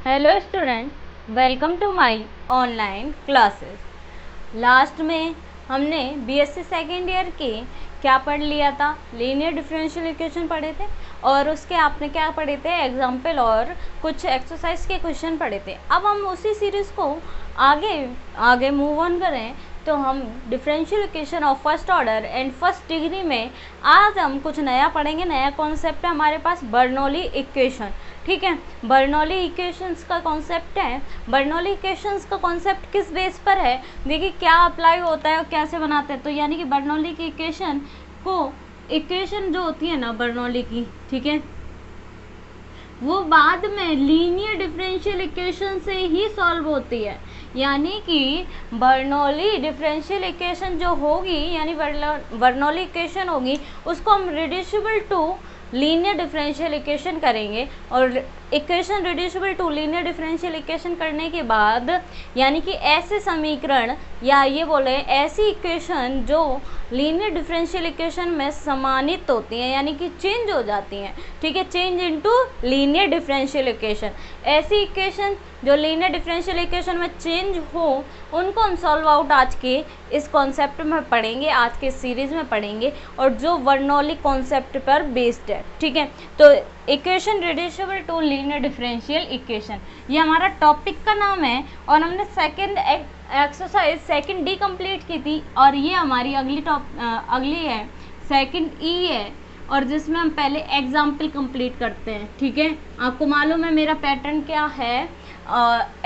Hello student, welcome to my online classes. Last में हमने BSc second year के क्या पढ़ लिया था, लीनियर डिफरेंशियल इक्वेशन पढ़े थे और उसके आपने क्या पढ़े थे, एग्जाम्पल और कुछ एक्सरसाइज के क्वेश्चन पढ़े थे। अब हम उसी सीरीज़ को आगे मूव ऑन करें तो हम differential equation of first order and first degree में आज हम कुछ नया पढ़ेंगे। नया कॉन्सेप्ट है हमारे पास बर्नौली इक्वेशन। ठीक है, बर्नौली इक्वेशंस का कॉन्सेप्ट है। बर्नौली इक्वेशंस का कॉन्सेप्ट किस बेस पर है, देखिए क्या अप्लाई होता है और कैसे बनाते हैं। तो यानी कि बर्नौली की इक्वेशन जो होती है ना बर्नौली की, ठीक है, वो बाद में लीनियर डिफरेंशियल इक्वेशन से ही सॉल्व होती है। यानी कि बर्नौली डिफरेंशियल इक्वेशन जो होगी, यानी बर्नौली इक्वेशन होगी, उसको हम reducible to linear differential equation करेंगे। और equation reducible to linear differential equation करने के बाद यानी कि ऐसे समीकरण या ये बोले ऐसी इक्वेशन जो लीनियर डिफरेंशियल इक्वेशन में समानित होती हैं, यानी कि चेंज हो जाती हैं। ठीक है, change into linear differential equation. ऐसी इक्वेशन जो लीनियर डिफरेंशियल इक्वेशन में चेंज हो, उनको हम सॉल्व आउट आज के इस कॉन्सेप्ट में पढ़ेंगे, आज के सीरीज में पढ़ेंगे, और जो बर्नौली कॉन्सेप्ट पर बेस्ड है। ठीक है, तो equation reducible to linear differential equation, ये हमारा टॉपिक का नाम है। और हमने second exercise second D complete की थी और ये हमारी अगली है सेकंड ई है, और जिसमें हम पहले एग्जाम्पल कंप्लीट करते हैं। ठीक है, आपको मालूम है मेरा पैटर्न क्या है,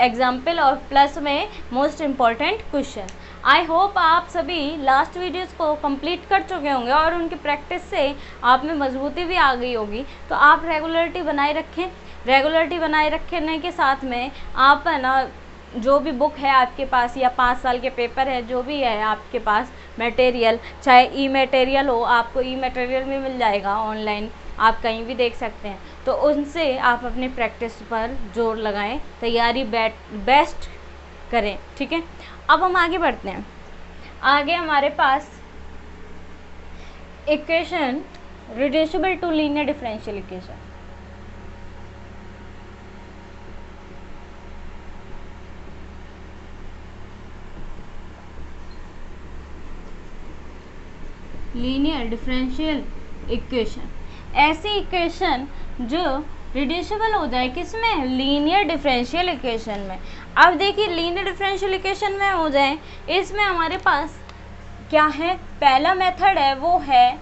एग्जाम्पल और प्लस में most important question. I hope आप सभी लास्ट वीडियोस को कंप्लीट कर चुके होंगे और उनकी प्रैक्टिस से आप में मजबूती भी आ गई होगी। तो आप रेगुलरिटी बनाए रखें। रेगुलरिटी बनाए रखने के साथ में आप है ना, जो भी बुक है आपके पास या 5 साल के पेपर है, जो भी है आपके पास मटेरियल, चाहे ई मटेरियल हो, आपको ई मटेरियल भी मिल जाएगा ऑनलाइन, आप कहीं भी देख सकते हैं। तो उनसे आप अपनी प्रैक्टिस पर जोर लगाएं, तैयारी बेस्ट करें। ठीक है, अब हम आगे बढ़ते हैं। आगे हमारे पास equation reducible to linear differential equation. Linear differential equation, ऐसी इक्वेशन जो रिड्यूसिबल हो जाए, किसमें, लीनियर डिफरेंशियल इक्वेशन में। अब देखिए लीनियर डिफरेंशियल इक्वेशन में हो जाए, इसमें हमारे पास क्या है, पहला मेथड है वो है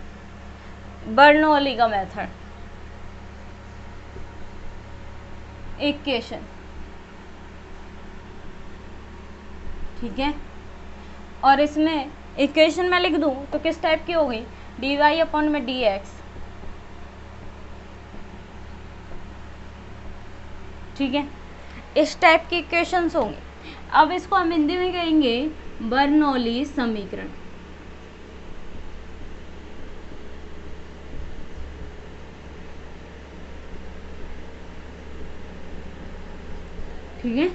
बर्नौली का मेथड इक्वेशन। ठीक है, और इसमें इक्वेशन में लिख दूं तो किस टाइप की होगी, डी वाई अपॉन में डी एक्स। ठीक है, इस टाइप की इक्वेशंस होंगी। अब इसको हम हिंदी में कहेंगे बर्नौली समीकरण। ठीक है,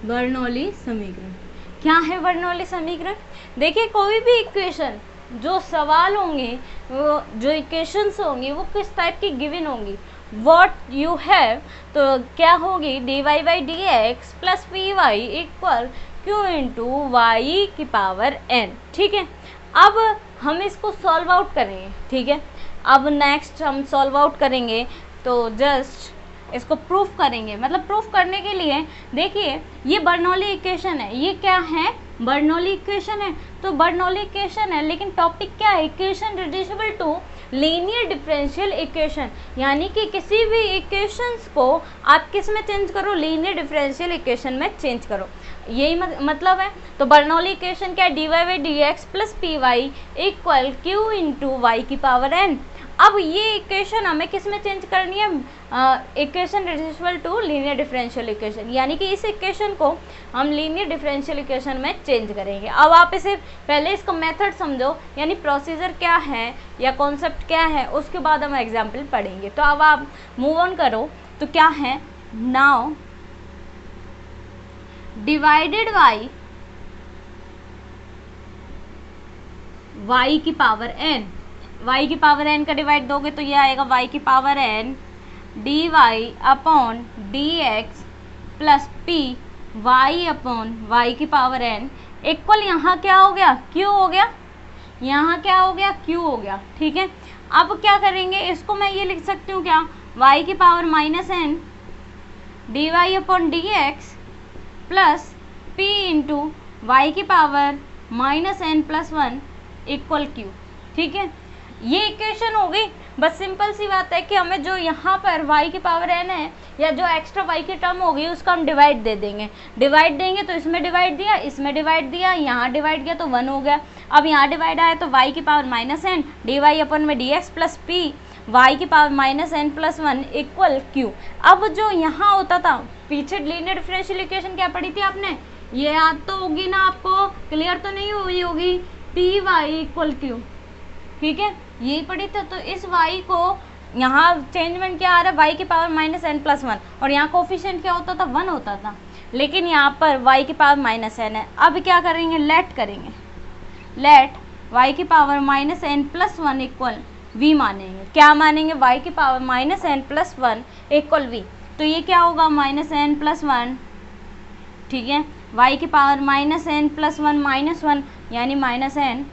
बर्नौली समीकरण क्या है। बर्नौली समीकरण, देखिए कोई भी इक्वेशन, जो सवाल होंगे, वो जो इक्वेशंस होंगी वो किस टाइप की गिवन होंगी, वॉट यू हैव, तो क्या होगी, d y by d x plus p y equal q into y की पावर एन। ठीक है, अब हम इसको सॉल्व आउट करेंगे। ठीक है, अब नेक्स्ट हम सॉल्व आउट करेंगे, तो जस्ट इसको प्रूफ करेंगे। मतलब प्रूफ करने के लिए देखिए ये बर्नौली इक्वेशन है, ये क्या है, बर्नौली इक्वेशन है। तो बर्नौली इक्वेशन है, लेकिन टॉपिक क्या है, equation reducible to linear differential equation. यानी कि किसी भी इक्वेशंस को आप किस में चेंज करो, लीनियर डिफरेंशियल इक्वेशन में चेंज करो, यही मतलब है। तो बर्नौली इक्वेशन क्या है, d y by d x plus p y equal q into y की पावर एन। अब ये इक्वेशन हमें किस में चेंज करनी है, equation reducible to linear differential equation, यानी कि इस इक्वेशन को हम लीनियर डिफरेंशियल इक्वेशन में चेंज करेंगे। अब आप इसे पहले इसका मेथड समझो, यानी प्रोसीजर क्या है या कॉन्सेप्ट क्या है, उसके बाद हम एग्जाम्पल पढ़ेंगे। तो अब आप मूव ऑन करो, तो क्या है, नाउ डिवाइडेड बाई वाई की पावर एन, y की पावर n का डिवाइड दोगे तो ये आएगा y की power n dy upon dx plus p y upon y की पावर एन इक्वल यहाँ क्या हो गया, क्यू हो गया, यहाँ क्या हो गया, क्यू हो गया। ठीक है, अब क्या करेंगे, इसको मैं ये लिख सकती हूँ क्या, वाई की power minus n d y upon d x plus p into y की power minus n plus one equal q. ठीक है, ये इक्वेशन हो गई। बस सिंपल सी बात है कि हमें जो यहाँ पर y की पावर n है या जो एक्स्ट्रा y की टर्म होगी उसका हम डिवाइड दे देंगे। डिवाइड देंगे तो इसमें डिवाइड दिया, इसमें डिवाइड दिया, यहाँ डिवाइड किया तो 1 हो गया। अब यहाँ डिवाइड आया तो y की power minus n d y upon में d x plus p y की power minus n plus one equal q. अब जो यहाँ होता था, पीछे लीनियर डिफरेंशियल इक्वेशन क्या पढ़ी थी आपने, ये याद तो होगी ना आपको, क्लियर तो नहीं हुई होगी, पी वाई इक्वल क्यू। ठीक है, यही पढ़ी थी। तो इस y को यहाँ चेंजमेंट क्या आ रहा है, y की power minus n plus one, और यहाँ कोफिशिएंट क्या होता था, 1 होता था, लेकिन यहाँ पर y की पावर माइनस एन है। अब क्या करेंगे, लेट करेंगे, लेट y की power minus n plus one equal v मानेंगे। क्या मानेंगे, y की power minus n plus one equal v। तो ये क्या होगा, माइनस एन प्लस वन, ठीक है, y की power minus n plus one minus one यानी minus n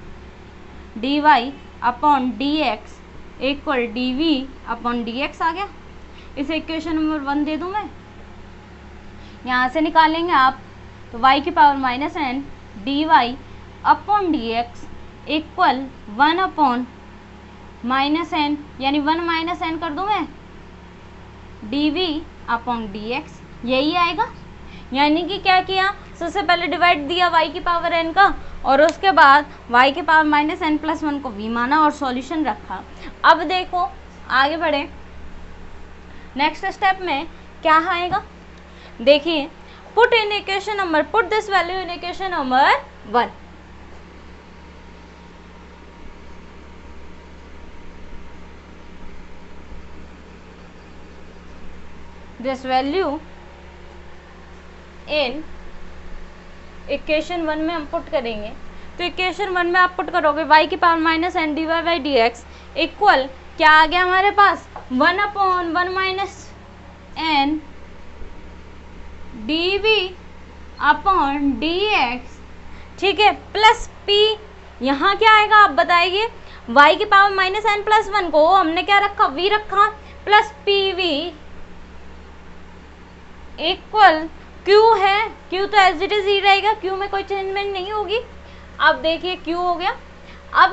d y upon d x equal d v upon d x आ गया। इसे इक्वेशन नंबर 1 दे दूँ मैं, यहाँ से निकालेंगे आप, तो y की power minus n d y upon d x equal 1 upon minus n यानी 1 माइनस एन कर दूँ मैं d v upon d x, यही आएगा। यानी कि क्या किया, सबसे पहले डिवाइड दिया y की पावर n का, और उसके बाद y की power minus n plus one को v माना और सॉल्यूशन रखा। अब देखो आगे बढ़े, नेक्स्ट स्टेप में क्या आएगा, देखिए, put in equation number, put this value in equation number 1। This value in equation 1 में हम पुट करेंगे। तो इक्वेशन 1 में आप पुट करोगे y की power minus n d y by d x equal क्या आ गया हमारे पास, 1 upon 1 minus n d v upon d x, ठीक है, प्लस p। यहाँ क्या आएगा आप बताइए, y की power minus n plus one को हमने क्या रखा, v रखा, plus p v equal Q है, Q तो एज इट इज ही रहेगा, Q में कोई चेंजमेंट नहीं होगी। अब देखिए Q हो गया। अब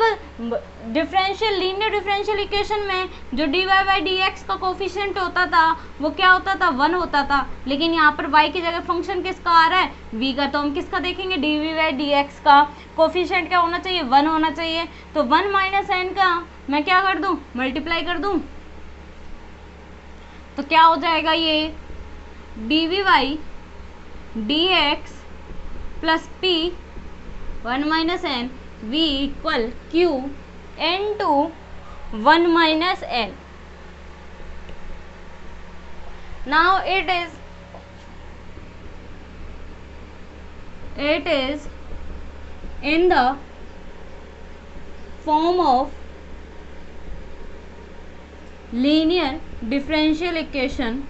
डिफरेंशियल, लीनियर डिफरेंशियल इक्वेशन में जो d y by d x का कोफिशिएंट होता था वो क्या होता था, 1 होता था, लेकिन यहाँ पर y की जगह फंक्शन किसका आ रहा है, v का। तो हम किसका देखेंगे, d v by d x का कोफिशिएंट क्या होना चाहिए, 1 होना चाहिए। तो 1 माइनस एन का मैं क्या कर दूँ, मल्टीप्लाई कर दूँ, तो क्या हो जाएगा, ये d v by d x plus p 1 minus n v equal q into 1 minus n. Now it is in the form of linear differential equation,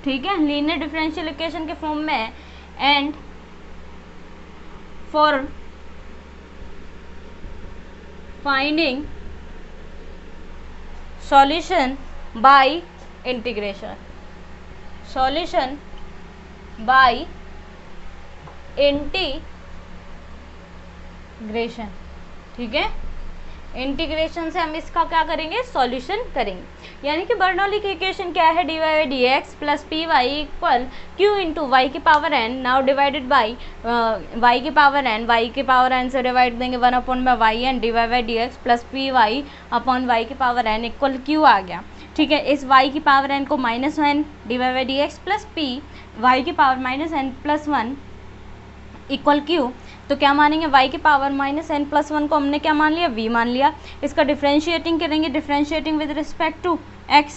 ठीक है, लीनियर डिफरेंशियल इक्वेशन के फॉर्म में है। And for finding solution by integration, solution by integration, ठीक है, integration से हम इसका क्या करेंगे, सॉल्यूशन करेंगे। यानी कि बर्नौली की इक्वेशन क्या है, d y by d x plus p y equal q into y की power n, now divided by y की पावर एन, वाई की पावर एन से डिवाइड देंगे 1 upon by y n d y by d x plus p y upon y की power n equal q आ गया। ठीक है, इस y की पावर n को minus one d y by d x plus p y की power minus n plus one equal q. तो क्या मानेंगे, y की power minus n plus one को हमने क्या मान लिया, v मान लिया। इसका डिफ्रेंशिएटिंग करेंगे, differentiating with respect to x,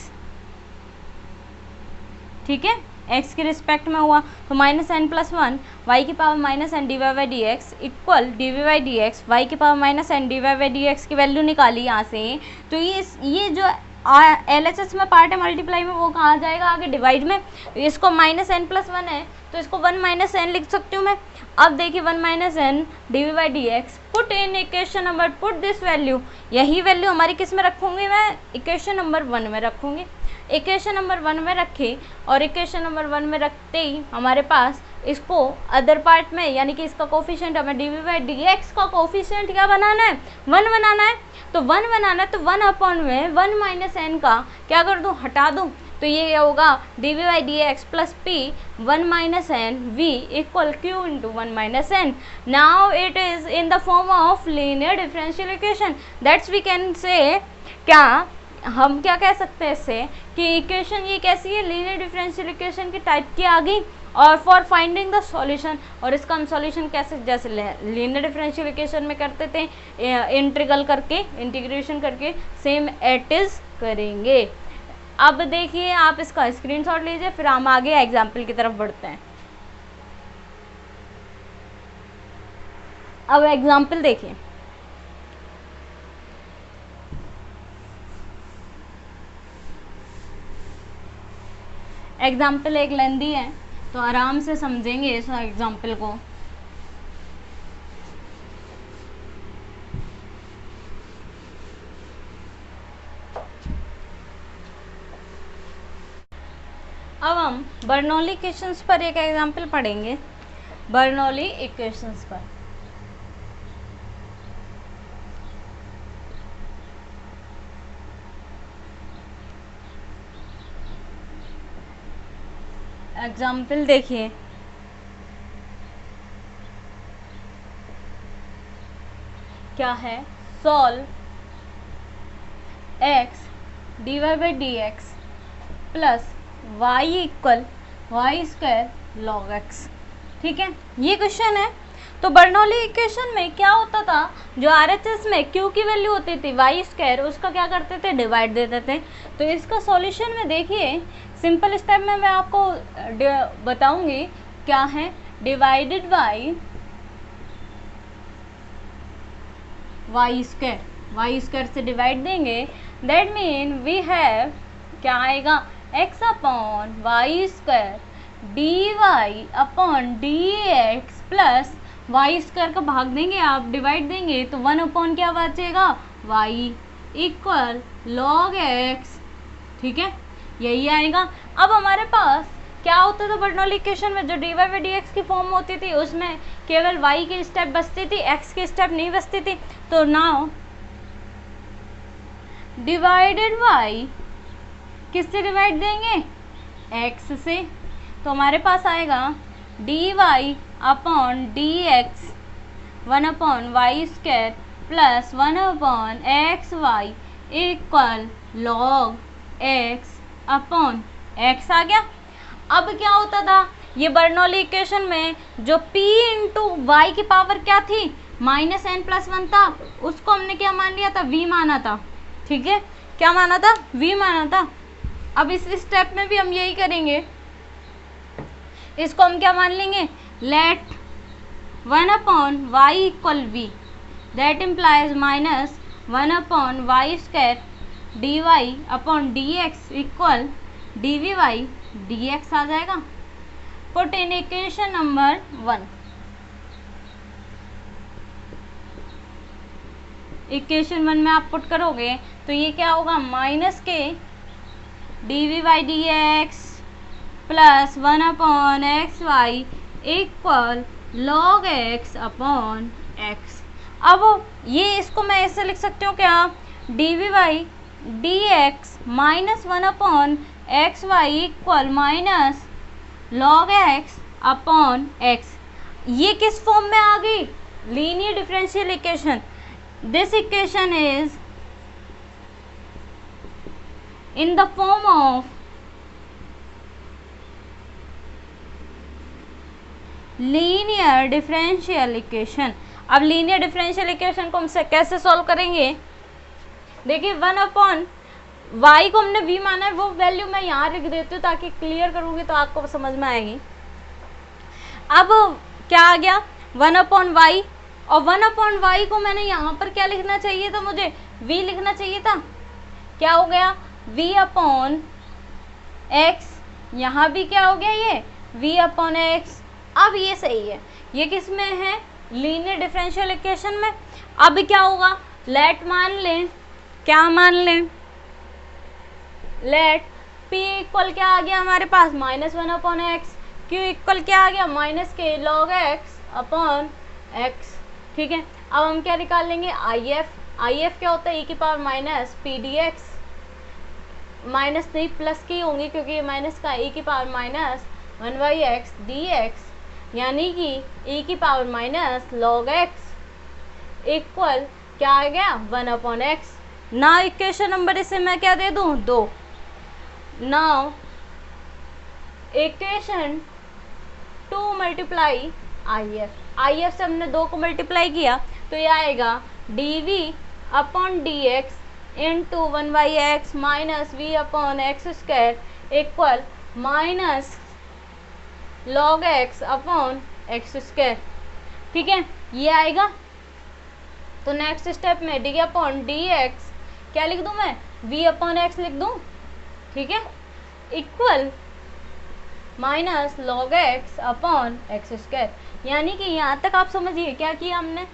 ठीक है, x के रिस्पेक्ट में हुआ तो minus n plus one y की power minus n d y by d x equal d v by d x, y की power minus n d y by d x की value निकाली यहाँ से। तो ये जो LHS में पार्ट है, मल्टीप्लाई में वो कहाँ जाएगा आगे डिवाइड में। इसको -n+1 है तो इसको 1 - n लिख सकती हूँ मैं। अब देखिए 1 - n dv/dx, put in equation number, put this value, यही वैल्यू हमारी किस में रखूँगी मैं, इक्वेशन नंबर 1 में रखूँगी। इक्वेशन नंबर 1 में रखे और इक्वेशन नंबर 1 में रखते ही हमारे पास इसको अदर पार्ट में, यानी कि इसका कोफिशिएंट हमें dv/dx का कोफिशिएंट क्या बनाना है, 1 बनाना है। तो 1 बनाना है तो 1 में 1 - n का क्या कर दूँ, हटा दूँ, तो ये होगा dv/dx plus p 1 - n v equal q × 1 - n। Now it is in the form of linear differential equation, that's we can say, क्या हम क्या कह सकते हैं इससे कि इक्वेशन ये कैसी है, लीनियर डिफरेंशियल इक्वेशन की टाइप की आ गई। और फॉर फाइंडिंग द सॉल्यूशन, और इसका हम सॉल्यूशन कैसे, जैसे लीनियर डिफरेंशियल इक्वेशन में करते थे इंटीग्रल करके, इंटीग्रेशन करके, सेम एट इज करेंगे। अब देखिए आप इसका स्क्रीनशॉट लीजिए, फिर हम आगे एग्जाम्पल की तरफ बढ़ते हैं। अब एग्जाम्पल देखिए, एग्जाम्पल एक लेंदी है तो आराम से समझेंगे इस एग्जाम्पल को। अब हम बर्नौली इक्वेशंस पर एक एग्जाम्पल पढ़ेंगे, बर्नौली इक्वेशंस पर। एग्जाम्पल देखिए, क्या है, solve x dy/dx plus y equal y² log x। ठीक है, ये क्वेश्चन है। तो बर्नौली इक्वेशन में क्या होता था, जो RHS में q की वैल्यू होती थी y², उसका क्या करते थे, डिवाइड दे देते। तो इसका सॉल्यूशन में देखिए सिंपल स्टेप में मैं आपको बताऊंगी, क्या है, डिवाइडेड बाई y² से डिवाइड देंगे, दैट मीन वी हैव, क्या आएगा, x/y² dy/dx प्लस y² का भाग देंगे आप, डिवाइड देंगे तो 1 क्या बचेगा, y इक्वल log x। ठीक है, यही आएगा। अब हमारे पास क्या होता था बर्नौली इक्वेशन में, जो dy/dx की फॉर्म होती थी उसमें केवल y की स्टेप बचती थी, x की स्टेप नहीं बचती थी। तो नाउ डिवाइडेड बाई, किससे डिवाइड देंगे, x से। तो हमारे पास आएगा dy/dx 1/y² plus 1/xy equal log x/x आ गया। अब क्या होता था, ये बर्नौली इक्वेशन में जो p × y की पावर क्या थी, -n+1 था, उसको हमने क्या मान लिया था, v माना था। ठीक है, क्या माना था, v माना था। अब इस स्टेप में भी हम यही करेंगे, इसको हम क्या मान लेंगे, let 1/y equal v, that implies -1/y² dy/dx equal dv/dx आ जाएगा। Put in equation number 1, equation 1 में आप पुट करोगे तो ये क्या होगा, -k dv/dx plus 1/xy equal log x/x। अब ये इसको मैं ऐसे लिख सकती हूँ, क्या, dv/dx -1/xy equal log x/x। ये किस फॉर्म में आ गई, linear differential equation. This equation is in the form of linear differential equation. अब लीनियर डिफरेंशियल इक्वेशन को हम कैसे सॉल्व करेंगे, देखिए 1/y को हमने v माना है, वो वैल्यू मैं यहाँ लिख देती हूँ ताकि क्लियर करूँगी तो आपको समझ में आएगी। अब क्या आ गया, 1/y, और 1/y को मैंने यहाँ पर क्या लिखना चाहिए था, मुझे v लिखना चाहिए था। क्या हो गया, v अपॉन x, यहाँ भी क्या हो गया ये v अपॉन x। अब ये सही है, ये किस में है, लीनियर डिफरेंशियल इक्वेशन में। अब क्या होगा, लेट मान लें, क्या मान लें, लेट p इक्वल क्या आ गया हमारे पास, -1 अपॉन एक्स, q इक्वल क्या आ गया, -k log x upon x। ठीक है, अब हम क्या निकाल लेंगे, if क्या होता है, e की power minus p dx, minus नहीं प्लस की होंगी क्योंकि ये माइनस का, e की पावर माइनस 1/x dx, यानी कि e की power minus log x equal क्या आ गया, 1 अपॉन एक्स। ना इक्वेशन नंबर इसे मैं क्या दे दूं, 2। नाउ इक्वेशन 2 मल्टीप्लाई if से हमने 2 को मल्टीप्लाई किया तो ये आएगा dv upon dx into 1/x minus v upon x square equal minus log x upon x square. ठीक है, ये आएगा। तो नेक्स्ट स्टेप में d अपॉन dx क्या लिख दूं मैं, v अपॉन x लिख दूं। ठीक है, equal minus log x upon x square. यानी कि यहाँ तक आप समझिए क्या किया हमने,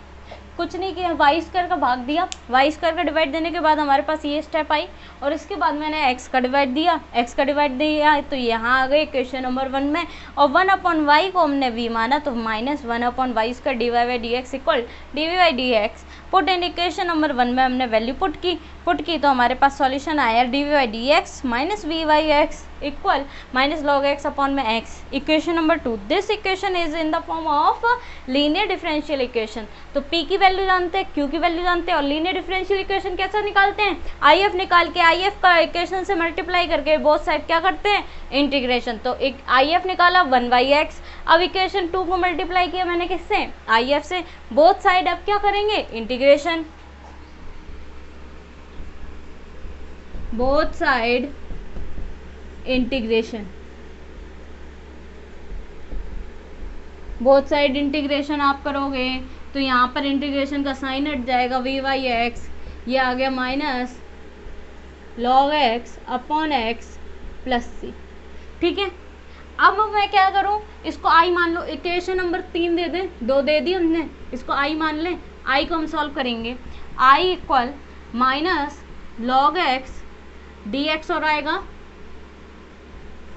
कुछ नहीं किया, वाई स्क्वायर का भाग दिया, वाई स्क्वायर का डिवाइड देने के बाद हमारे पास ये स्टेप आई और इसके बाद मैंने x का डिवाइड दिया, x का डिवाइड दिया तो यहाँ आ गए क्वेश्चन नंबर 1 में। और 1 अपॉन वाई को हमने v माना तो -1 upon y square d y by d x equal d v by d x. Put in equation number 1 में हमने वैल्यू पुट की तो हमारे पास सॉल्यूशन आया d v by d x minus v by x equal minus log x upon में x. Equation number 2, this equation is in the form of linear differential equation. तो p की value जानते हैं, q की value जानते हैं और linear differential equation कैसे निकालते हैं, if निकाल के if का इक्वेशन से मल्टीप्लाई करके बोथ साइड क्या करते हैं, इंटीग्रेशन। तो एक if निकाला 1/x, अब इक्वेशन 2 को मल्टीप्लाई किया मैंने किससे, if से, बोथ साइड अब क्या करेंगे, integration, both side integration, both side integration आप करोगे तो यहाँ पर इंटीग्रेशन का साइन हट जाएगा, वी बाई एक्स, ये आ गया minus log x upon x plus c. ठीक है, अब मैं क्या करूँ, इसको आई मान लो, इक्वेशन नंबर 3 दे दें, 2 दे दी हमने, इसको आई मान लें, आई को हम सॉल्व करेंगे, I equal minus log x d x और आएगा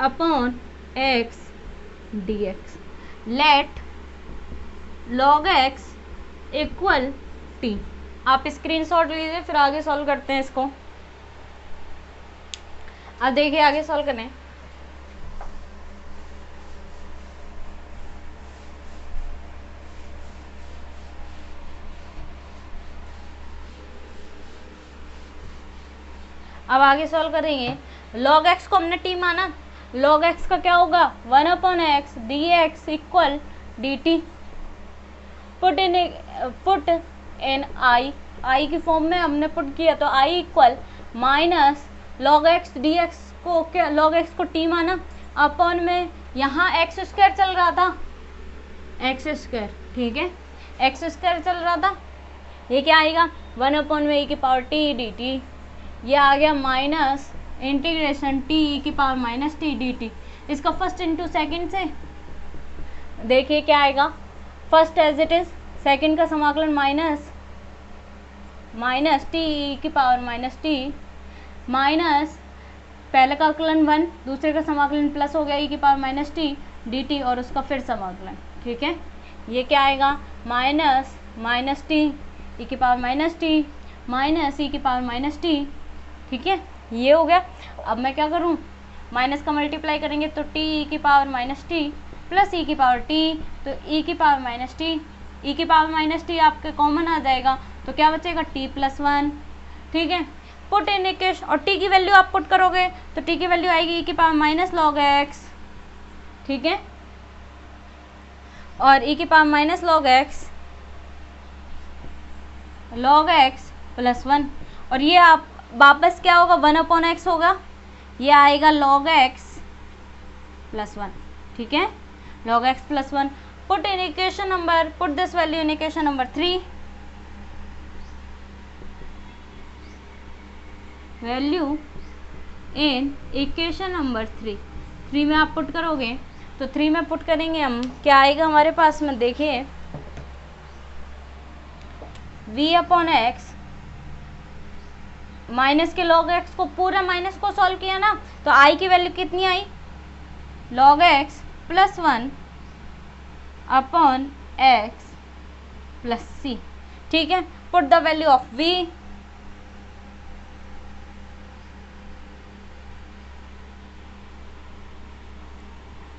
upon x d x, let log x इक्वल t। आप स्क्रीनशॉट लीजिए फिर आगे सॉल्व करते हैं इसको। अब देखिए आगे सॉल्व करें, अब आगे सॉल्व करेंगे। log x को हमने t माना, log x का क्या होगा, 1 upon x d x equal d t. Put in I की फॉर्म में हमने पुट किया तो I equal minus log x d x को क्या, लॉग एक्स को टी माना अपॉन में, यहाँ एक्स स्क्वायर चल रहा था, एक्स स्क्वायर, ठीक है, एक्स स्क्वायर चल रहा था, ये क्या आएगा 1 अपॉन में ई की पावर टी डी टी, ये आ गया माइनस इंटीग्रेशन टी ई की power minus t d t. इसका फर्स्ट इंटू सेकेंड से देखिए क्या आएगा, first as it is, second का समाकलन माइनस टी ई की पावर माइनस टी माइनस पहले का आकलन 1, दूसरे का समाकलन प्लस हो गया ई की power minus t d T और उसका फिर समाकलन। ठीक है, ये क्या आएगा माइनस टी ई की पावर माइनस टी माइनस ई की पावर माइनस टी। ठीक है, ये हो गया। अब मैं क्या करूँ, माइनस का मल्टीप्लाई करेंगे तो टी ई की पावर माइनस टी प्लस ई की पावर टी, तो ई की पावर माइनस टी, ई की पावर माइनस टी आपके कॉमन आ जाएगा तो क्या बचेगा टी प्लस 1। ठीक है, पुट इन इक्वेशन, और टी की वैल्यू आप पुट करोगे तो टी की वैल्यू आएगी ई की पावर माइनस लॉग एक्स, ठीक है, और ई की power minus log x plus 1, और ये आप वापस क्या होगा 1 अपॉन एक्स होगा, ये आएगा log x प्लस 1। ठीक है, log x plus 1। Put in equation number, put this value in equation number 3, value in equation number 3 में आप पुट करोगे तो 3 में पुट करेंगे हम, क्या आएगा हमारे पास में, देखिए v अपॉन एक्स माइनस के लॉग एक्स को, पूरा माइनस को सॉल्व किया ना, तो आई की वैल्यू कितनी आई, log x plus 1 upon x plus c. ठीक है, put the value of v,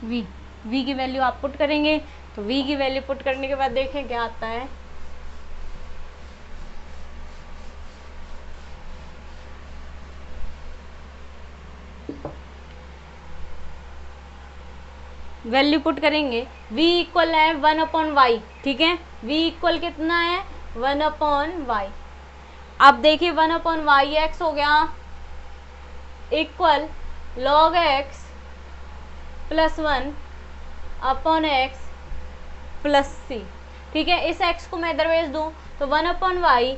v की वैल्यू आप पुट करेंगे, तो v की वैल्यू पुट करने के बाद देखें क्या आता है। वैल्यू पुट करेंगे, v इक्वल है 1 अपॉन वाई। ठीक है, v इक्वल कितना है, 1 अपॉन वाई। अब देखिए 1 अपॉन वाई एक्स हो गया equal log x plus 1 upon x plus c. ठीक है, इस x को मैं इधर भेज दूँ तो 1 upon y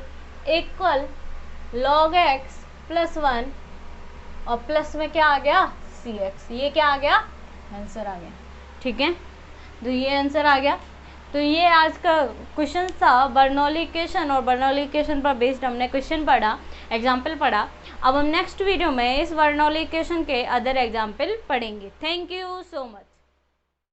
equal log x plus 1 और प्लस में क्या आ गया, सी एक्स। ये क्या आ गया, आंसर आ गया। ठीक है, तो ये आंसर आ गया। तो ये आज का क्वेश्चन था बर्नौली इक्वेशन, और बर्नौली इक्वेशन पर बेस्ड हमने क्वेश्चन पढ़ा, एग्जाम्पल पढ़ा। अब हम नेक्स्ट वीडियो में इस बर्नौली इक्वेशन के अदर एग्जाम्पल पढ़ेंगे। Thank you so much.